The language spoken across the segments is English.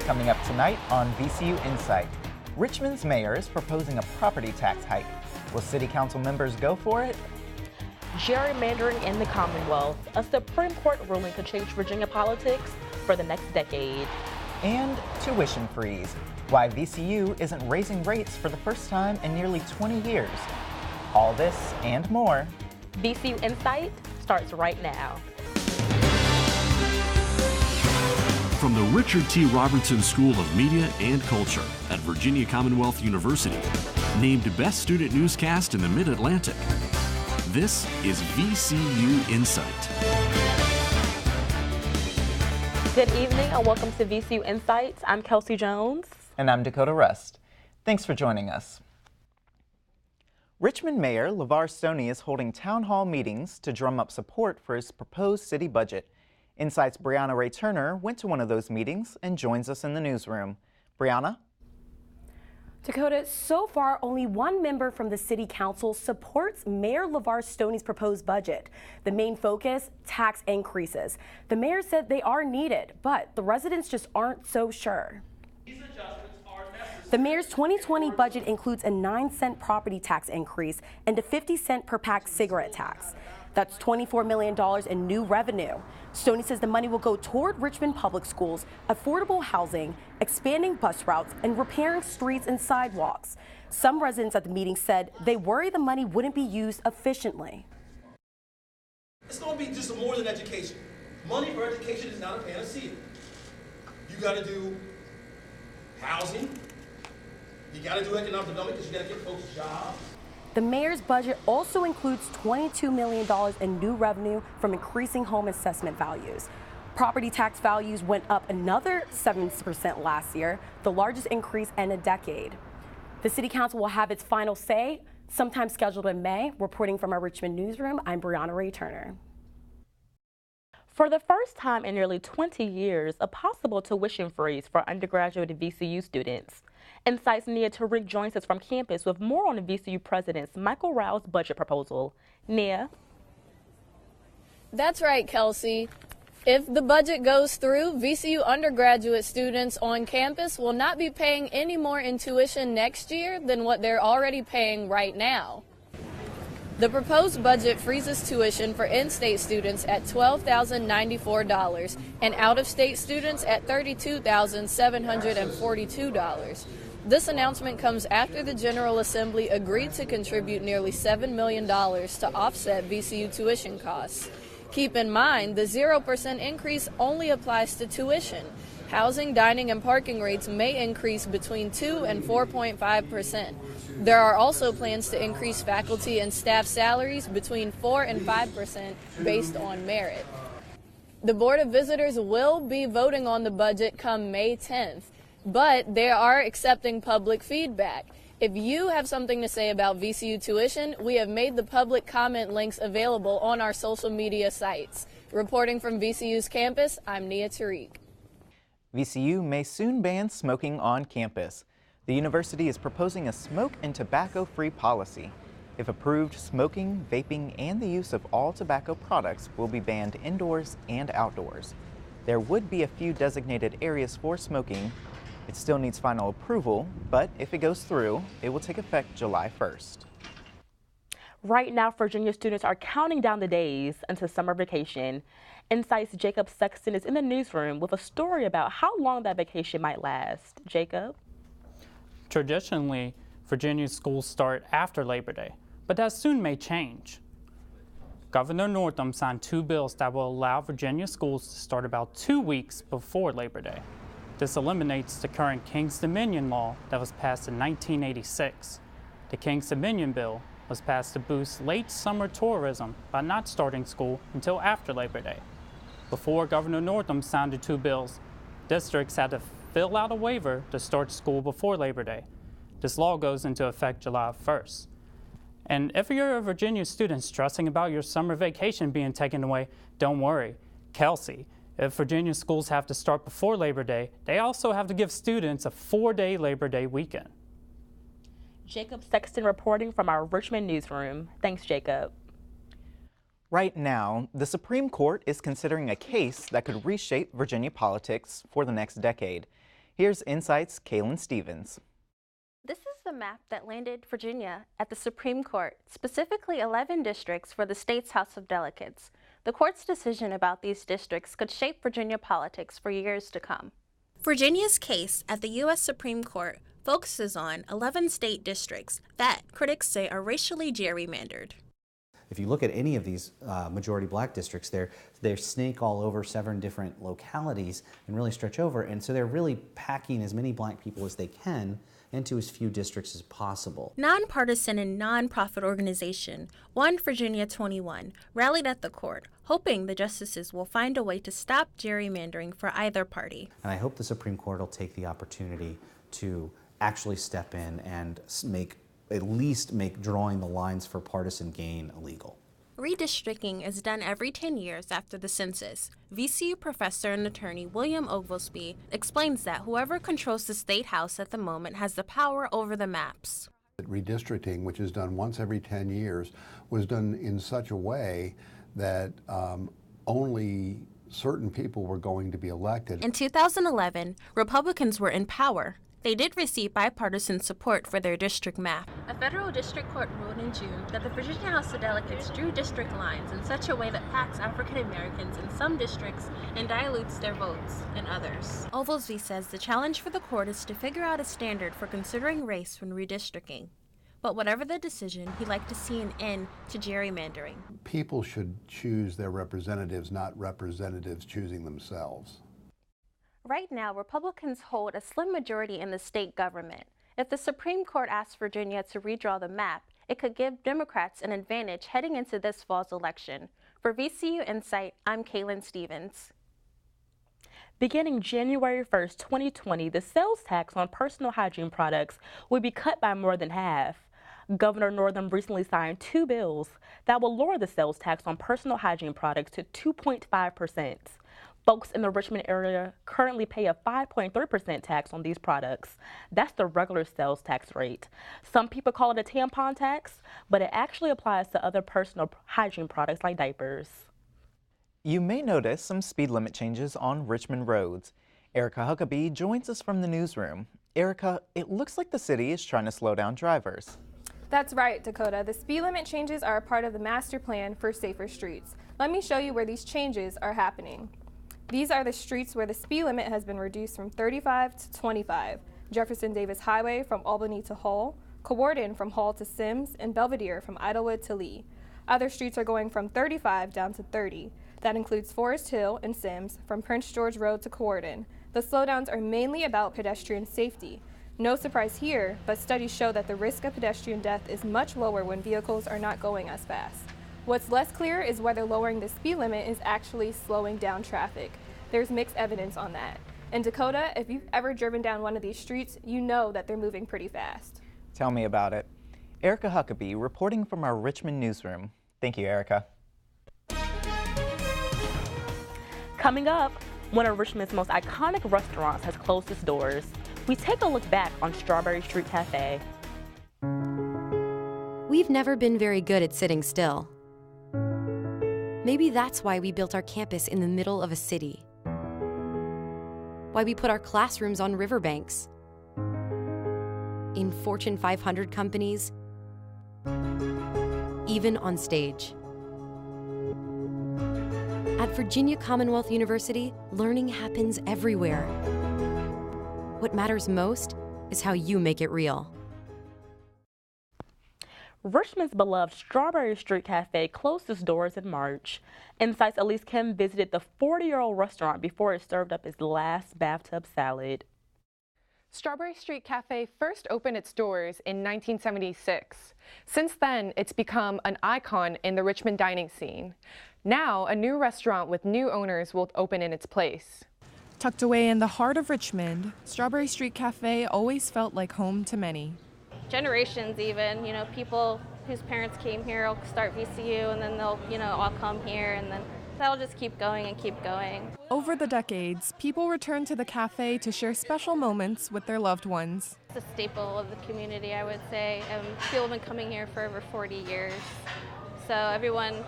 Coming up tonight on VCU InSight, Richmond's mayor is proposing a property tax hike. Will city council members go for it? Gerrymandering in the Commonwealth. A Supreme Court ruling could change Virginia politics for the next decade. And tuition freeze. Why VCU isn't raising rates for the first time in nearly 20 years. All this and more. VCU InSight starts right now. From the Richard T. Robertson School of Media and Culture at Virginia Commonwealth University, named Best Student Newscast in the Mid-Atlantic, this is VCU InSight. Good evening and welcome to VCU InSight. I'm Kelsey Jones. And I'm Dakota Rust. Thanks for joining us. Richmond Mayor LeVar Stoney is holding town hall meetings to drum up support for his proposed city budget. InSight's Brianna Ray Turner went to one of those meetings and joins us in the newsroom. Brianna? Dakota, so far only one member from the City Council supports Mayor LeVar Stoney's proposed budget. The main focus, tax increases. The mayor said they are needed, but the residents just aren't so sure. These adjustments are necessary. The mayor's 2020 budget includes a 9-cent property tax increase and a 50-cent per pack cigarette tax. That's $24 million in new revenue. Stoney says the money will go toward Richmond public schools, affordable housing, expanding bus routes, and repairing streets and sidewalks. Some residents at the meeting said they worry the money wouldn't be used efficiently. It's going to be just more than education. Money for education is not a panacea. You got to do housing. You got to do economic development because you got to get folks jobs. The mayor's budget also includes $22 million in new revenue from increasing home assessment values. Property tax values went up another 7% last year, the largest increase in a decade. The City Council will have its final say sometime scheduled in May. Reporting from our Richmond newsroom, I'm Brianna Ray Turner. For the first time in nearly 20 years, a possible tuition freeze for undergraduate VCU students. InSight's Nia Tariq joins us from campus with more on the VCU President's Michael Rao's budget proposal. Nia? That's right, Kelsey. If the budget goes through, VCU undergraduate students on campus will not be paying any more in tuition next year than what they're already paying right now. The proposed budget freezes tuition for in-state students at $12,094 and out-of-state students at $32,742. This announcement comes after the General Assembly agreed to contribute nearly $7 million to offset VCU tuition costs. Keep in mind, the 0% increase only applies to tuition. Housing, dining, and parking rates may increase between 2 and 4.5%. There are also plans to increase faculty and staff salaries between 4 and 5% based on merit. The Board of Visitors will be voting on the budget come May 10th, but they are accepting public feedback. If you have something to say about VCU tuition, we have made the public comment links available on our social media sites. Reporting from VCU's campus, I'm Nia Tariq. VCU may soon ban smoking on campus. The university is proposing a smoke and tobacco-free policy. If approved, smoking, vaping, and the use of all tobacco products will be banned indoors and outdoors. There would be a few designated areas for smoking. It still needs final approval, but if it goes through, it will take effect July 1st. Right now, Virginia students are counting down the days until summer vacation. InSight's Jacob Sexton is in the newsroom with a story about how long that vacation might last. Jacob? Traditionally, Virginia schools start after Labor Day, but that soon may change. Governor Northam signed 2 bills that will allow Virginia schools to start about 2 weeks before Labor Day. This eliminates the current King's Dominion law that was passed in 1986. The King's Dominion bill was passed to boost late summer tourism by not starting school until after Labor Day. Before Governor Northam signed the 2 bills, districts had to fill out a waiver to start school before Labor Day. This law goes into effect July 1st. And if you're a Virginia student stressing about your summer vacation being taken away, don't worry. Kelsey, if Virginia schools have to start before Labor Day, they also have to give students a 4-day Labor Day weekend. Jacob Sexton reporting from our Richmond newsroom. Thanks, Jacob. Right now, the Supreme Court is considering a case that could reshape Virginia politics for the next decade. Here's InSight's Kaylin Stevens. This is the map that landed Virginia at the Supreme Court, specifically 11 districts for the state's House of Delegates. The court's decision about these districts could shape Virginia politics for years to come. Virginia's case at the U.S. Supreme Court focuses on 11 state districts that critics say are racially gerrymandered. If you look at any of these majority black districts, they snake all over 7 different localities and really stretch over, and so they're really packing as many black people as they can into as few districts as possible. Nonpartisan and nonprofit organization One Virginia 21 rallied at the court, hoping the justices will find a way to stop gerrymandering for either party. And I hope the Supreme Court will take the opportunity to actually step in and at least make drawing the lines for partisan gain illegal. Redistricting is done every 10 years after the census. VCU professor and attorney William Oglesby explains that whoever controls the state house at the moment has the power over the maps. Redistricting, which is done once every 10 years, was done in such a way that only certain people were going to be elected. In 2011, Republicans were in power. They did receive bipartisan support for their district map. A federal district court ruled in June that the Virginia House of Delegates drew district lines in such a way that packs African Americans in some districts and dilutes their votes in others. Oglesby says the challenge for the court is to figure out a standard for considering race when redistricting. But whatever the decision, he'd like to see an end to gerrymandering. People should choose their representatives, not representatives choosing themselves. Right now, Republicans hold a slim majority in the state government. If the Supreme Court asks Virginia to redraw the map, it could give Democrats an advantage heading into this fall's election. For VCU InSight, I'm Kaylin Stevens. Beginning January 1st, 2020, the sales tax on personal hygiene products will be cut by more than half. Governor Northam recently signed 2 bills that will lower the sales tax on personal hygiene products to 2.5%. Folks in the Richmond area currently pay a 5.3% tax on these products. That's the regular sales tax rate. Some people call it a tampon tax, but it actually applies to other personal hygiene products like diapers. You may notice some speed limit changes on Richmond roads. Erica Huckabee joins us from the newsroom. Erica, it looks like the city is trying to slow down drivers. That's right, Dakota. The speed limit changes are a part of the master plan for safer streets. Let me show you where these changes are happening. These are the streets where the speed limit has been reduced from 35 to 25. Jefferson Davis Highway from Albany to Hull, Cowarden from Hull to Sims, and Belvedere from Idlewood to Lee. Other streets are going from 35 down to 30. That includes Forest Hill and Sims from Prince George Road to Cowarden. The slowdowns are mainly about pedestrian safety. No surprise here, but studies show that the risk of pedestrian death is much lower when vehicles are not going as fast. What's less clear is whether lowering the speed limit is actually slowing down traffic. There's mixed evidence on that. In Dakota, if you've ever driven down one of these streets, you know that they're moving pretty fast. Tell me about it. Erica Huckabee reporting from our Richmond newsroom. Thank you, Erica. Coming up, one of Richmond's most iconic restaurants has closed its doors. We take a look back on Strawberry Street Cafe. We've never been very good at sitting still. Maybe that's why we built our campus in the middle of a city. Why we put our classrooms on riverbanks, in Fortune 500 companies, even on stage. At Virginia Commonwealth University, learning happens everywhere. What matters most is how you make it real. Richmond's beloved Strawberry Street Cafe closed its doors in March. InSight's Elise Kim visited the 40-year-old restaurant before it served up its last bathtub salad. Strawberry Street Cafe first opened its doors in 1976. Since then, it's become an icon in the Richmond dining scene. Now, a new restaurant with new owners will open in its place. Tucked away in the heart of Richmond, Strawberry Street Cafe always felt like home to many. Generations even, people whose parents came here will start VCU and then they'll, all come here and then that'll just keep going and keep going. Over the decades, people return to the cafe to share special moments with their loved ones. It's a staple of the community, I would say. People have been coming here for over 40 years. So everyone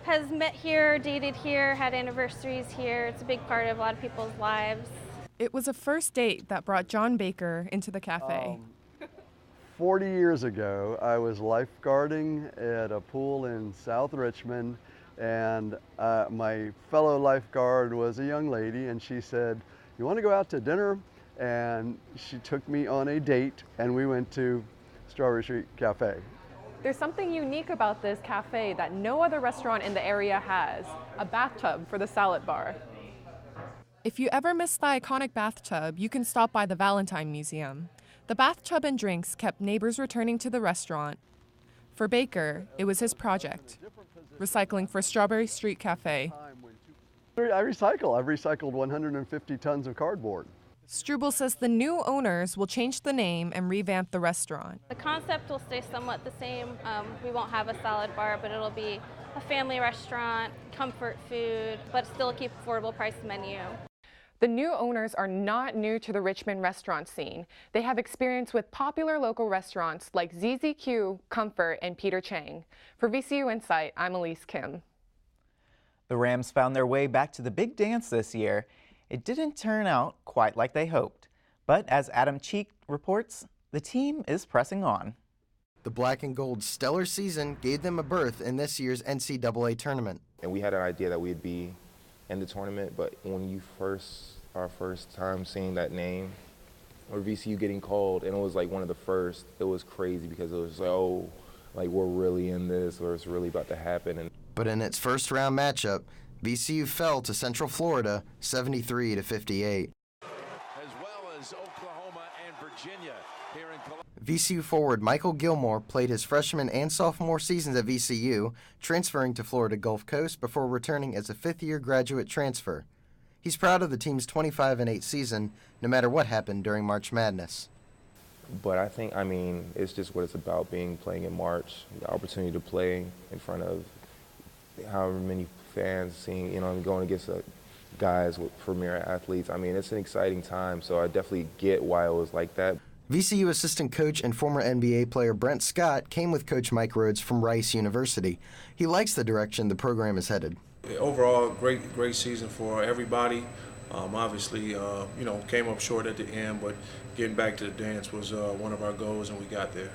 has met here, dated here, had anniversaries here. It's a big part of a lot of people's lives. It was a first date that brought John Baker into the cafe. 40 years ago, I was lifeguarding at a pool in South Richmond, and my fellow lifeguard was a young lady, and she said, "You want to go out to dinner?" And she took me on a date, and we went to Strawberry Street Cafe. There's something unique about this cafe that no other restaurant in the area has, a bathtub for the salad bar. If you ever miss the iconic bathtub, you can stop by the Valentine Museum. The bathtub and drinks kept neighbors returning to the restaurant. For Baker, it was his project, recycling for Strawberry Street Cafe. I recycle. I've recycled 150 tons of cardboard. Struble says the new owners will change the name and revamp the restaurant. The concept will stay somewhat the same. We won't have a salad bar, but it'll be a family restaurant, comfort food, but still keep affordable price menu. The new owners are not new to the Richmond restaurant scene. They have experience with popular local restaurants like ZZQ, Comfort, and Peter Chang. For VCU InSight, I'm Elise Kim. The Rams found their way back to the big dance this year. It didn't turn out quite like they hoped, but as Adam Cheek reports, the team is pressing on. The Black and Gold's stellar season gave them a berth in this year's NCAA tournament. And we had an idea that we'd be in the tournament, but when our first time seeing that name, or VCU getting called, and it was like one of the first, it was crazy because it was like, oh, like we're really in this, or it's really about to happen. But in its first round matchup, VCU fell to Central Florida 73-58. As well as Oklahoma and Virginia here in Columbia. VCU forward Michael Gilmore played his freshman and sophomore seasons at VCU, transferring to Florida Gulf Coast before returning as a fifth-year graduate transfer. He's proud of the team's 25-8 season, no matter what happened during March Madness. But I think, it's just what it's about, playing in March, the opportunity to play in front of however many fans, going against guys with premier athletes. It's an exciting time, so I definitely get why it was like that. VCU assistant coach and former NBA player Brent Scott came with Coach Mike Rhodes from Rice University. He likes the direction the program is headed. Overall, great season for everybody. Obviously, came up short at the end, but getting back to the dance was one of our goals, and we got there.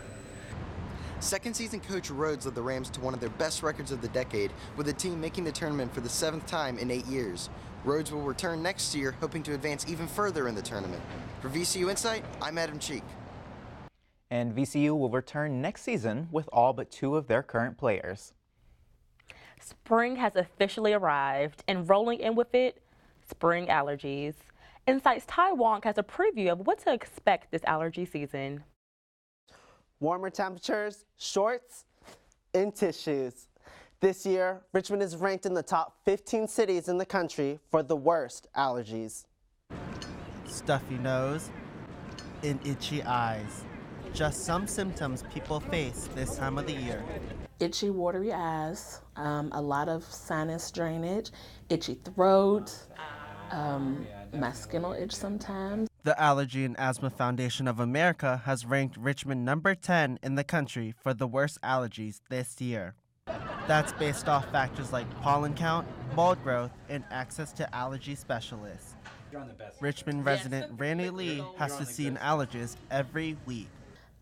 Second season coach Rhodes led the Rams to one of their best records of the decade, with the team making the tournament for the 7th time in 8 years. Rhodes will return next year, hoping to advance even further in the tournament. For VCU InSight, I'm Adam Cheek. And VCU will return next season with all but 2 of their current players. Spring has officially arrived, and rolling in with it, spring allergies. InSight's Ty Wonk has a preview of what to expect this allergy season. Warmer temperatures, shorts, and tissues. This year, Richmond is ranked in the top 15 cities in the country for the worst allergies. Stuffy nose and itchy eyes. Just some symptoms people face this time of the year. Itchy, watery eyes, a lot of sinus drainage, itchy throat, my skin will itch sometimes. The Allergy and Asthma Foundation of America has ranked Richmond number 10 in the country for the worst allergies this year. That's based off factors like pollen count, mold growth, and access to allergy specialists. Richmond resident Randy Lee has to see an allergist every week.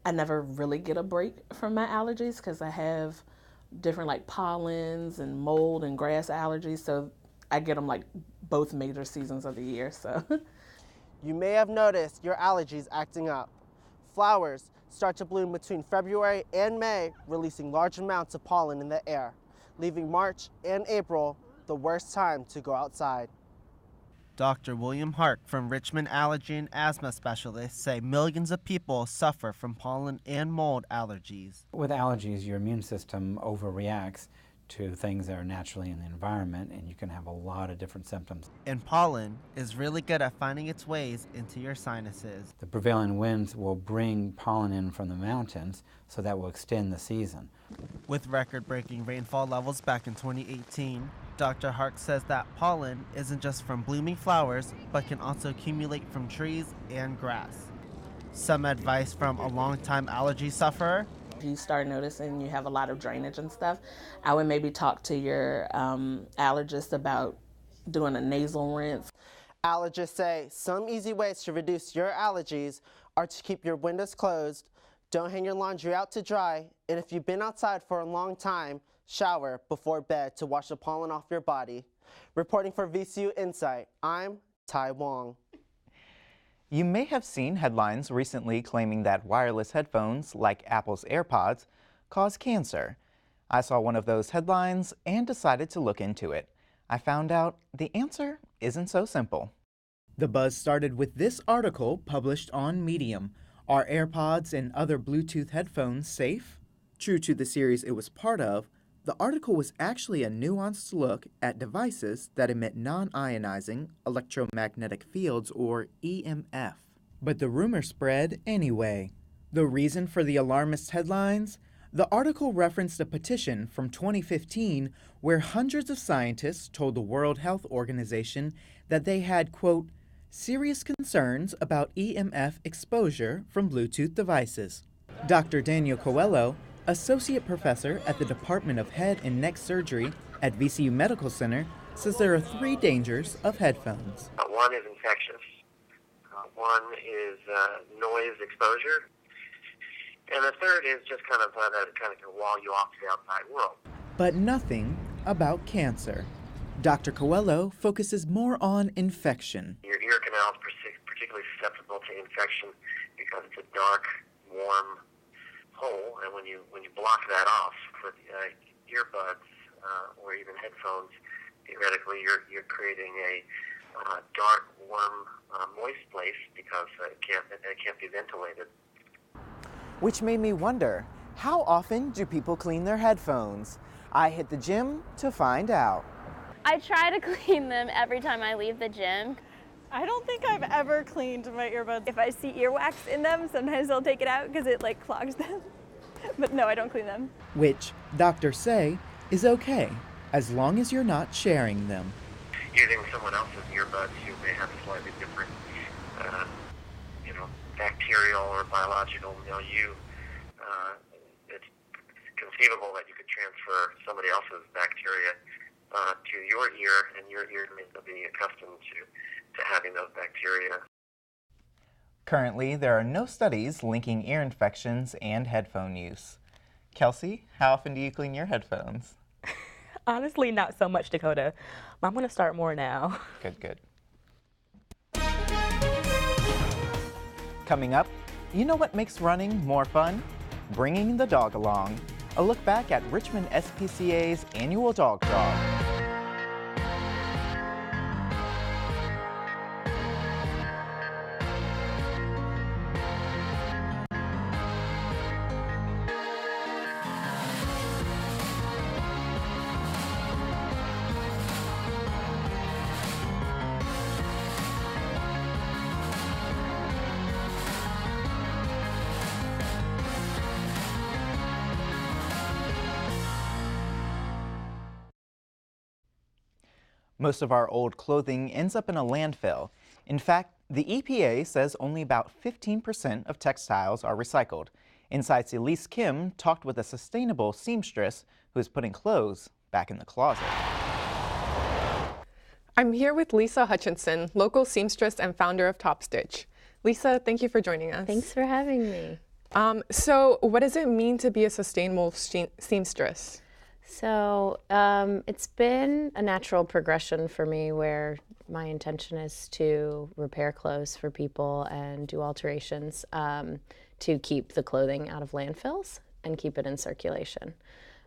I never really get a break from my allergies because I have different pollens and mold and grass allergies, so I get them both major seasons of the year. So you may have noticed your allergies acting up. Flowers start to bloom between February and May, releasing large amounts of pollen in the air, leaving March and April the worst time to go outside. Dr. William Hart from Richmond Allergy and Asthma Specialists say millions of people suffer from pollen and mold allergies. With allergies, your immune system overreacts to things that are naturally in the environment, and you can have a lot of different symptoms. And pollen is really good at finding its ways into your sinuses. The prevailing winds will bring pollen in from the mountains, so that will extend the season. With record-breaking rainfall levels back in 2018, Dr. Hart says that pollen isn't just from blooming flowers, but can also accumulate from trees and grass. Some advice from a longtime allergy sufferer: you start noticing you have a lot of drainage and stuff, I would maybe talk to your allergist about doing a nasal rinse. Allergists say some easy ways to reduce your allergies are to keep your windows closed, don't hang your laundry out to dry, and if you've been outside for a long time, shower before bed to wash the pollen off your body. Reporting for VCU InSight, I'm Tai Wong. You may have seen headlines recently claiming that wireless headphones, like Apple's AirPods, cause cancer. I saw one of those headlines and decided to look into it. I found out the answer isn't so simple. The buzz started with this article published on Medium. Are AirPods and other Bluetooth headphones safe? True to the series it was part of, the article was actually a nuanced look at devices that emit non-ionizing electromagnetic fields, or EMF. But the rumor spread anyway. The reason for the alarmist headlines? The article referenced a petition from 2015 where hundreds of scientists told the World Health Organization that they had, quote, serious concerns about EMF exposure from Bluetooth devices. Dr. Daniel Coelho, associate professor at the Department of Head and Neck Surgery at VCU Medical Center, says there are 3 dangers of headphones. One is infectious, one is noise exposure, and the third is just kind of that kind of wall you off to the outside world. But nothing about cancer. Dr. Coelho focuses more on infection. Your ear canal is particularly susceptible to infection because it's a dark, warm hole, and when you block that off with earbuds or even headphones, theoretically you're creating a dark, warm, moist place because it can't be ventilated. Which made me wonder, how often do people clean their headphones? I hit the gym to find out. I try to clean them every time I leave the gym. I don't think I've ever cleaned my earbuds. If I see earwax in them, sometimes I'll take it out because it like clogs them. But no, I don't clean them. Which doctors say is okay, as long as you're not sharing them. Using someone else's earbuds, you may have a slightly different, bacterial or biological milieu. It's conceivable that you could transfer somebody else's bacteria to your ear, and your ear may be accustomed to having those bacteria. Currently, there are no studies linking ear infections and headphone use. Kelsey, how often do you clean your headphones? Honestly, not so much, Dakota. I'm going to start more now. Good. Coming up, you know what makes running more fun? Bringing the dog along. A look back at Richmond SPCA's annual dog jog. Most of our old clothing ends up in a landfill. In fact, the EPA says only about 15% of textiles are recycled. InSight's Elise Kim talked with a sustainable seamstress who is putting clothes back in the closet. I'm here with Lisa Hutchinson, local seamstress and founder of Top Stitch. Lisa, thank you for joining us. Thanks for having me. So what does it mean to be a sustainable seamstress? So it's been a natural progression for me where my intention is to repair clothes for people and do alterations to keep the clothing out of landfills and keep it in circulation.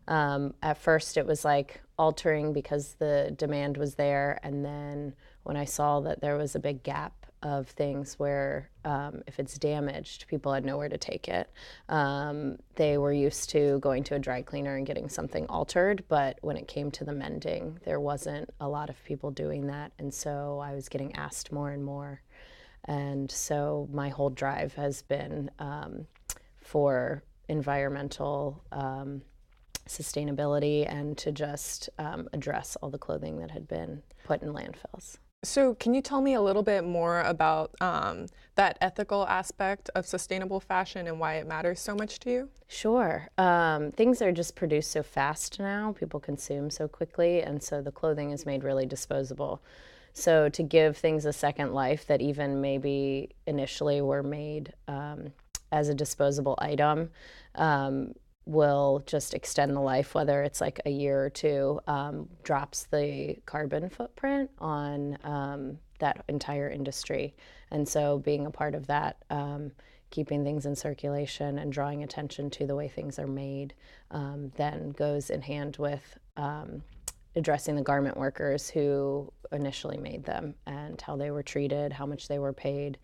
At first it was like altering because the demand was there, and then when I saw that there was a big gap of things where if it's damaged, people had nowhere to take it. They were used to going to a dry cleaner and getting something altered, but when it came to the mending, there wasn't a lot of people doing that, and so I was getting asked more and more. And so my whole drive has been for environmental sustainability and to just address all the clothing that had been put in landfills. So can you tell me a little bit more about that ethical aspect of sustainable fashion and why it matters so much to you? Sure. Things are just produced so fast now, people consume so quickly, and so the clothing is made really disposable. So to give things a second life that even maybe initially were made as a disposable item will just extend the life, whether it's like a year or two, drops the carbon footprint on that entire industry. And so being a part of that, keeping things in circulation and drawing attention to the way things are made, then goes in hand with addressing the garment workers who initially made them and how they were treated, how much they were paid,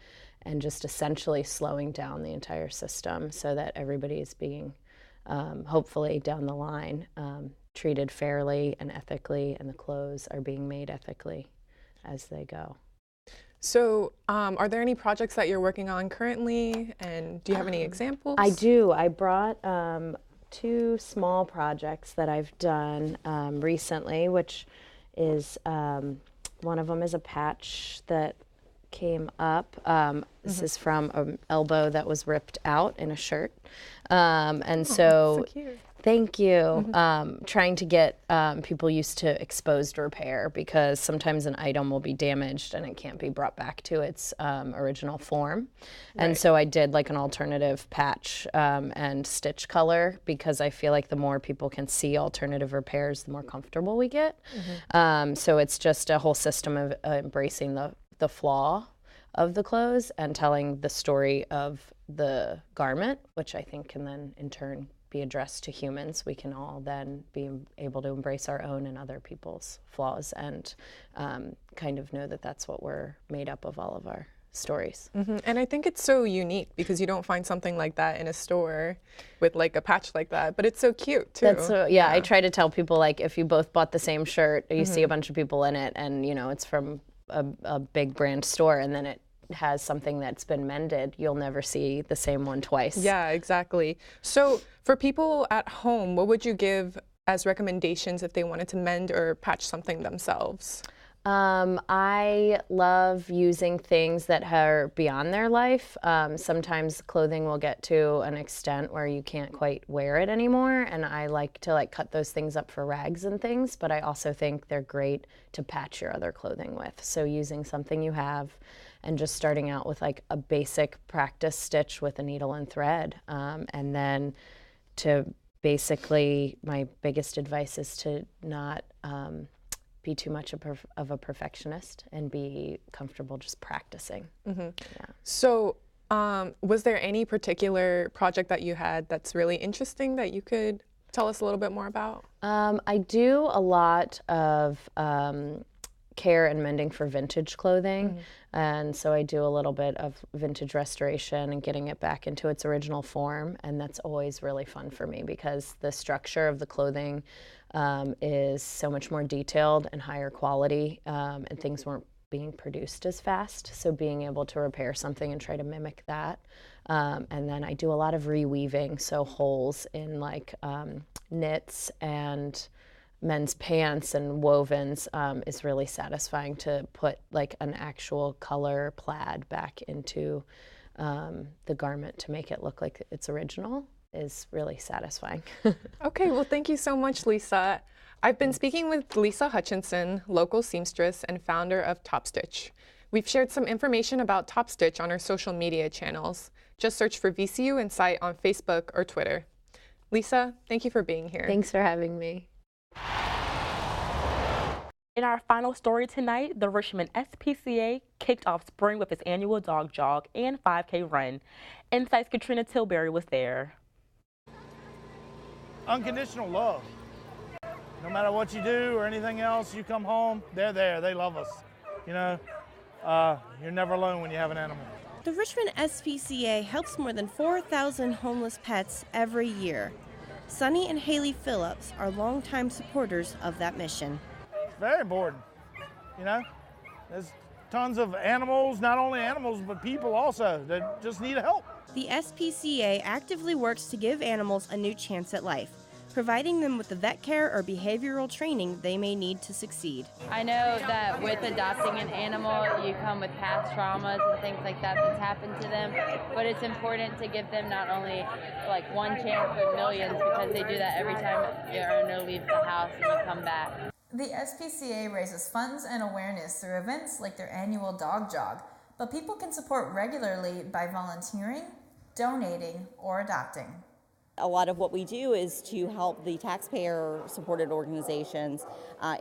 and just essentially slowing down the entire system so that everybody is being, hopefully down the line, treated fairly and ethically, and the clothes are being made ethically as they go. So are there any projects that you're working on currently, and do you have any examples? I do. I brought 2 small projects that I've done recently, which is, one of them is a patch that came up. This is from an elbow that was ripped out in a shirt. And so cute. Thank you. Trying to get people used to exposed repair, because sometimes an item will be damaged and it can't be brought back to its original form. Right. And so I did like an alternative patch and stitch color, because I feel like the more people can see alternative repairs, the more comfortable we get. So it's just a whole system of embracing the flaw of the clothes and telling the story of the garment, which I think can then in turn be addressed to humans. We can all then be able to embrace our own and other people's flaws and kind of know that that's what we're made up of, all of our stories. And I think it's so unique because you don't find something like that in a store with like a patch like that, but it's so cute too. That's so, yeah, I try to tell people, like, if you both bought the same shirt, you see a bunch of people in it and you know it's from a big brand store, and then it has something that's been mended, you'll never see the same one twice. Yeah, exactly. So for people at home, what would you give as recommendations if they wanted to mend or patch something themselves? I love using things that are beyond their life. Sometimes clothing will get to an extent where you can't quite wear it anymore, and I like to cut those things up for rags and things, but I also think they're great to patch your other clothing with. So using something you have and just starting out with like a basic practice stitch with a needle and thread, and then to basically, my biggest advice is to not be too much of a perfectionist and be comfortable just practicing. Yeah. So was there any particular project that you had that's really interesting that you could tell us a little bit more about? I do a lot of care and mending for vintage clothing, and so I do a little bit of vintage restoration and getting it back into its original form, and that's always really fun for me because the structure of the clothing is so much more detailed and higher quality, and things weren't being produced as fast, so being able to repair something and try to mimic that. And then I do a lot of reweaving, so holes in like knits and men's pants and wovens is really satisfying to put like an actual color plaid back into the garment to make it look like its original is really satisfying. Okay, well, thank you so much, Lisa. I've been speaking with Lisa Hutchinson, local seamstress and founder of Top Stitch. We've shared some information about Top Stitch on our social media channels. Just search for VCU InSight on Facebook or Twitter. Lisa, thank you for being here. Thanks for having me. In our final story tonight, the Richmond SPCA kicked off spring with its annual dog jog and 5K run. InSight's Katrina Tilbury was there. Unconditional love. No matter what you do or anything else, you come home, they're there, they love us. You know, you're never alone when you have an animal. The Richmond SPCA helps more than 4,000 homeless pets every year. Sonny and Haley Phillips are longtime supporters of that mission. It's very important. You know, there's tons of animals, not only animals, but people also that just need help. The SPCA actively works to give animals a new chance at life, providing them with the vet care or behavioral training they may need to succeed. I know that with adopting an animal, you come with past traumas and things like that that's happened to them, but it's important to give them not only like one chance but millions, because they do that every time your owner leaves the house and you come back. The SPCA raises funds and awareness through events like their annual dog jog, but people can support regularly by volunteering, donating, or adopting. A lot of what we do is to help the taxpayer-supported organizations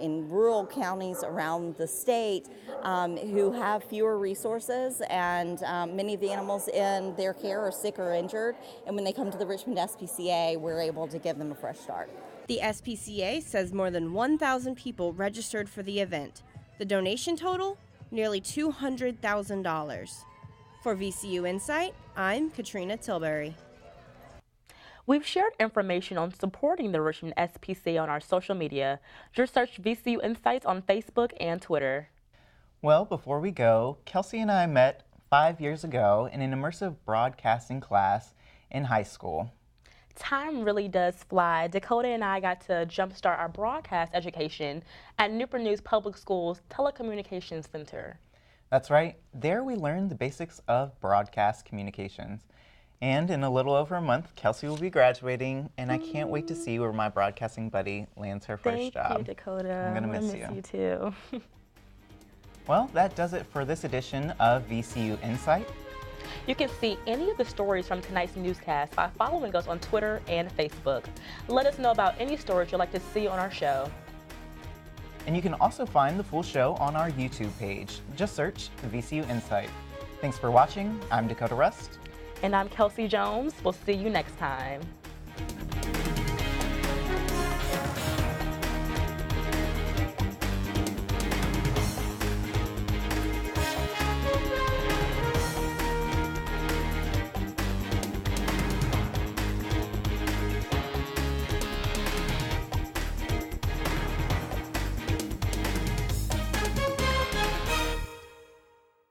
in rural counties around the state who have fewer resources, and many of the animals in their care are sick or injured, and when they come to the Richmond SPCA, we're able to give them a fresh start. The SPCA says more than 1,000 people registered for the event. The donation total? Nearly $200,000. For VCU InSight, I'm Katrina Tilbury. We've shared information on supporting the Richmond SPCA on our social media. Just search VCU InSights on Facebook and Twitter. Well, before we go, Kelsey and I met 5 years ago in an immersive broadcasting class in high school. Time really does fly. Dakota and I got to jumpstart our broadcast education at Newport News Public Schools Telecommunications Center. That's right. There we learned the basics of broadcast communications. And in a little over a month, Kelsey will be graduating, and I can't wait to see where my broadcasting buddy lands her first job. Thank you, Dakota. I'm going to miss you too. Well, that does it for this edition of VCU InSight. You can see any of the stories from tonight's newscast by following us on Twitter and Facebook. Let us know about any stories you'd like to see on our show. And you can also find the full show on our YouTube page. Just search VCU InSight. Thanks for watching. I'm Dakota Rust. And I'm Kelsey Jones. We'll see you next time.